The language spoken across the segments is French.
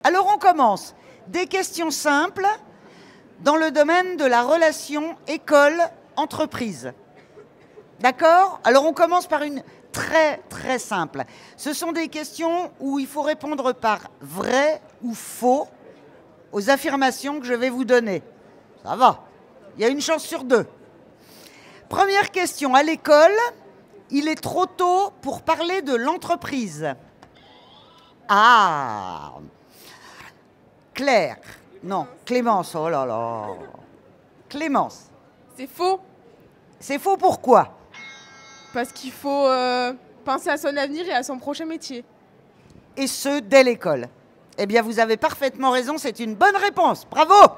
Alors on commence. Des questions simples dans le domaine de la relation école-entreprise. D'accord? Alors on commence par une très simple. Ce sont des questions où il faut répondre par vrai ou faux aux affirmations que je vais vous donner. Ça va. Il y a une chance sur deux. Première question. À l'école, il est trop tôt pour parler de l'entreprise. Ah! Claire. Non, Clémence. Oh là là. Clémence. C'est faux, C'est faux pourquoi? parce qu'il faut penser à son avenir et à son prochain métier. Et ce, dès l'école. Eh bien, vous avez parfaitement raison, c'est une bonne réponse. Bravo!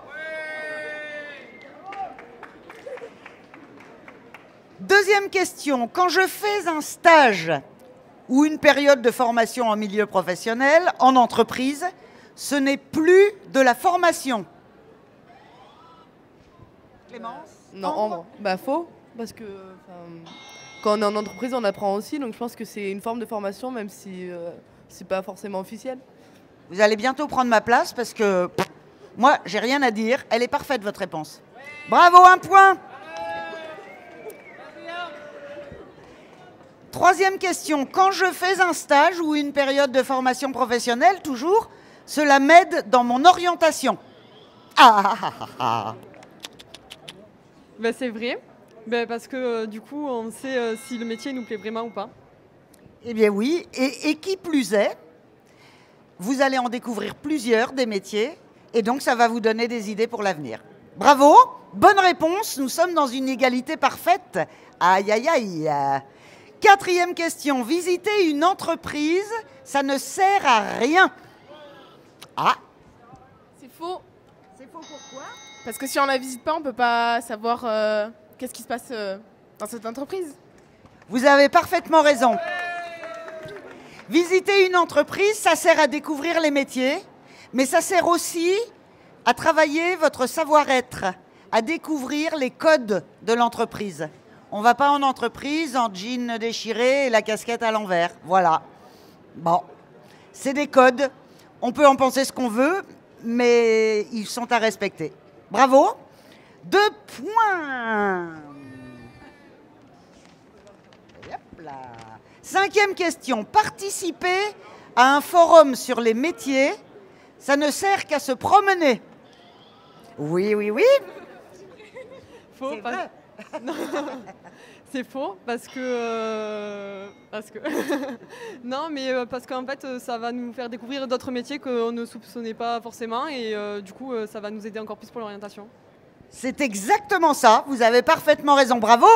Deuxième question. Quand je fais un stage ou une période de formation en milieu professionnel, en entreprise, ce n'est plus de la formation. Clémence? Non, faux, parce que quand on est en entreprise, on apprend aussi, donc je pense que c'est une forme de formation, même si c'est pas forcément officiel. Vous allez bientôt prendre ma place parce que moi, j'ai rien à dire. Elle est parfaite, votre réponse. Bravo, un point. Troisième question. Quand je fais un stage ou une période de formation professionnelle, toujours, cela m'aide dans mon orientation. C'est vrai, parce que du coup, on sait si le métier nous plaît vraiment ou pas. Eh bien oui, et qui plus est, vous allez en découvrir plusieurs des métiers, et donc ça va vous donner des idées pour l'avenir. Bravo, bonne réponse, nous sommes dans une égalité parfaite. Aïe, aïe, aïe. Quatrième question, visiter une entreprise, ça ne sert à rien. Ah, C'est faux, c'est faux pourquoi? parce que si on la visite pas, on peut pas savoir qu'est-ce qui se passe dans cette entreprise. Vous avez parfaitement raison. Visiter une entreprise, ça sert à découvrir les métiers, mais ça sert aussi à travailler votre savoir-être, à découvrir les codes de l'entreprise. On ne va pas en entreprise en jean déchiré et la casquette à l'envers. Voilà. Bon, c'est des codes. On peut en penser ce qu'on veut, mais ils sont à respecter. Bravo. 2 points. Hop là. Cinquième question. Participer à un forum sur les métiers, ça ne sert qu'à se promener. Oui, oui, oui. Faux, C'est vrai. Non, c'est faux parce que non, mais parce qu'en fait, ça va nous faire découvrir d'autres métiers qu'on ne soupçonnait pas forcément et du coup, ça va nous aider encore plus pour l'orientation. C'est exactement ça. Vous avez parfaitement raison. Bravo.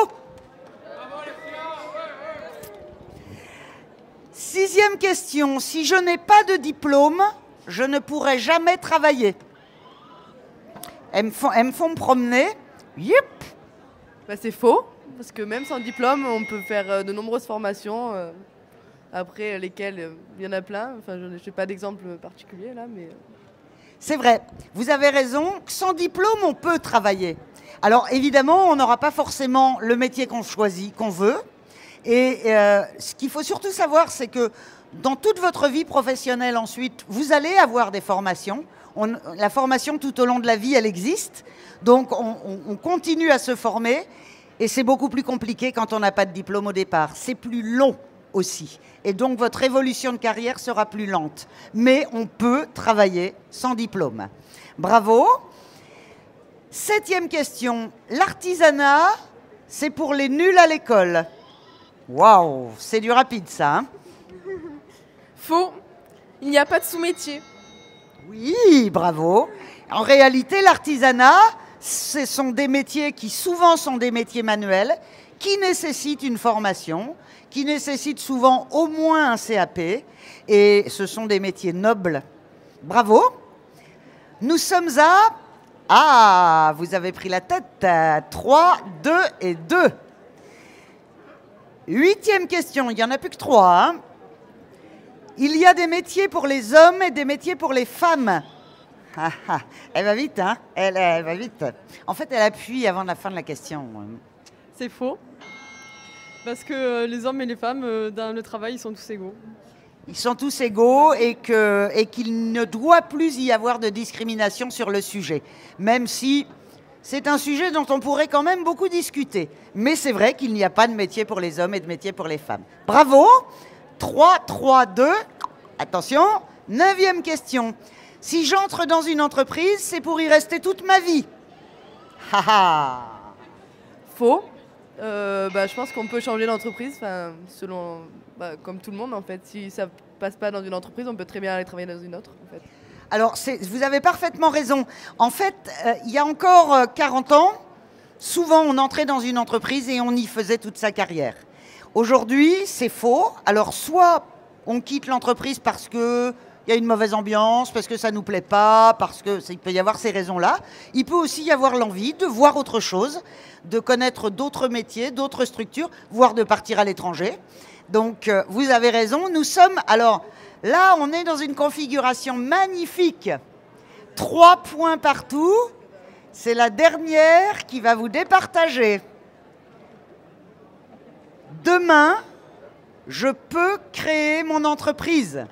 Sixième question. Si je n'ai pas de diplôme, je ne pourrai jamais travailler. Elles me font me promener. Yep. C'est faux, parce que même sans diplôme, on peut faire de nombreuses formations, après lesquelles il y en a plein. Enfin, je n'ai pas d'exemple particulier là, mais... C'est vrai, vous avez raison, sans diplôme, on peut travailler. Alors évidemment, on n'aura pas forcément le métier qu'on choisit, qu'on veut. Et ce qu'il faut surtout savoir, c'est que dans toute votre vie professionnelle ensuite, vous allez avoir des formations. La formation tout au long de la vie, elle existe. Donc on continue à se former. Et c'est beaucoup plus compliqué quand on n'a pas de diplôme au départ. C'est plus long aussi. Et donc votre évolution de carrière sera plus lente. Mais on peut travailler sans diplôme. Bravo. Septième question. L'artisanat, c'est pour les nuls à l'école. Waouh, c'est du rapide ça. Hein? Faux, il n'y a pas de sous-métier. Oui, bravo. En réalité, l'artisanat, ce sont des métiers qui souvent sont des métiers manuels, qui nécessitent une formation, qui nécessitent souvent au moins un CAP, et ce sont des métiers nobles. Bravo. Nous sommes à... Ah, vous avez pris la tête. 3, 2 et 2. Huitième question, il n'y en a plus que 3. Hein. Il y a des métiers pour les hommes et des métiers pour les femmes. Ah, ah. Elle va vite, hein? Elle va vite. En fait, elle appuie avant la fin de la question. C'est faux, parce que les hommes et les femmes dans le travail, ils sont tous égaux. Ils sont tous égaux et qu'il ne doit plus y avoir de discrimination sur le sujet. Même si c'est un sujet dont on pourrait quand même beaucoup discuter. Mais c'est vrai qu'il n'y a pas de métier pour les hommes et de métier pour les femmes. Bravo. 3, 3, 2. Attention. 9e question. Si j'entre dans une entreprise, c'est pour y rester toute ma vie. Haha. Faux. Je pense qu'on peut changer d'entreprise, selon, comme tout le monde en fait. Si ça passe pas dans une entreprise, on peut très bien aller travailler dans une autre. En fait. Alors, vous avez parfaitement raison. En fait, il y a encore 40 ans, souvent on entrait dans une entreprise et on y faisait toute sa carrière. Aujourd'hui, c'est faux. Alors, soit on quitte l'entreprise parce qu'il y a une mauvaise ambiance, parce que ça ne nous plaît pas, parce qu'il peut y avoir ces raisons-là. Il peut aussi y avoir l'envie de voir autre chose, de connaître d'autres métiers, d'autres structures, voire de partir à l'étranger. Donc, vous avez raison. Nous sommes... Alors, là, on est dans une configuration magnifique. 3 points partout. C'est la dernière qui va vous départager. Demain, je peux créer mon entreprise.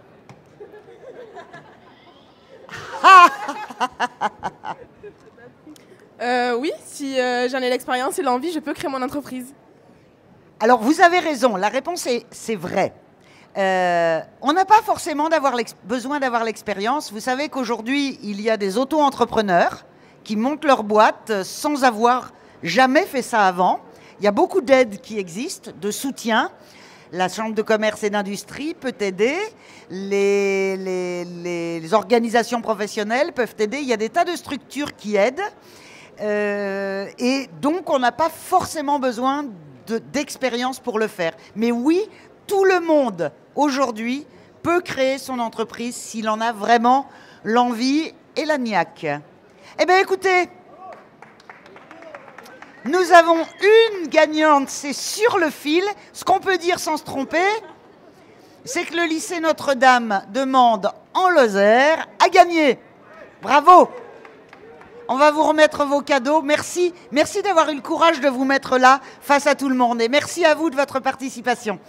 Oui, si j'en ai l'expérience et l'envie, je peux créer mon entreprise. Alors, vous avez raison. La réponse c'est vrai. On n'a pas forcément besoin d'avoir l'expérience. Vous savez qu'aujourd'hui, il y a des auto-entrepreneurs qui montent leur boîte sans avoir jamais fait ça avant. Il y a beaucoup d'aides qui existent, de soutien. La Chambre de commerce et d'industrie peut aider. Les organisations professionnelles peuvent aider. Il y a des tas de structures qui aident. Et donc, on n'a pas forcément besoin d'expérience pour le faire. Mais oui, tout le monde, aujourd'hui, peut créer son entreprise s'il en a vraiment l'envie et la niaque. Eh bien, écoutez, nous avons une gagnante, c'est sur le fil. Ce qu'on peut dire sans se tromper, c'est que le lycée Notre-Dame de Mende en Lozère a gagné. Bravo! On va vous remettre vos cadeaux. Merci. Merci d'avoir eu le courage de vous mettre là face à tout le monde. Et merci à vous de votre participation.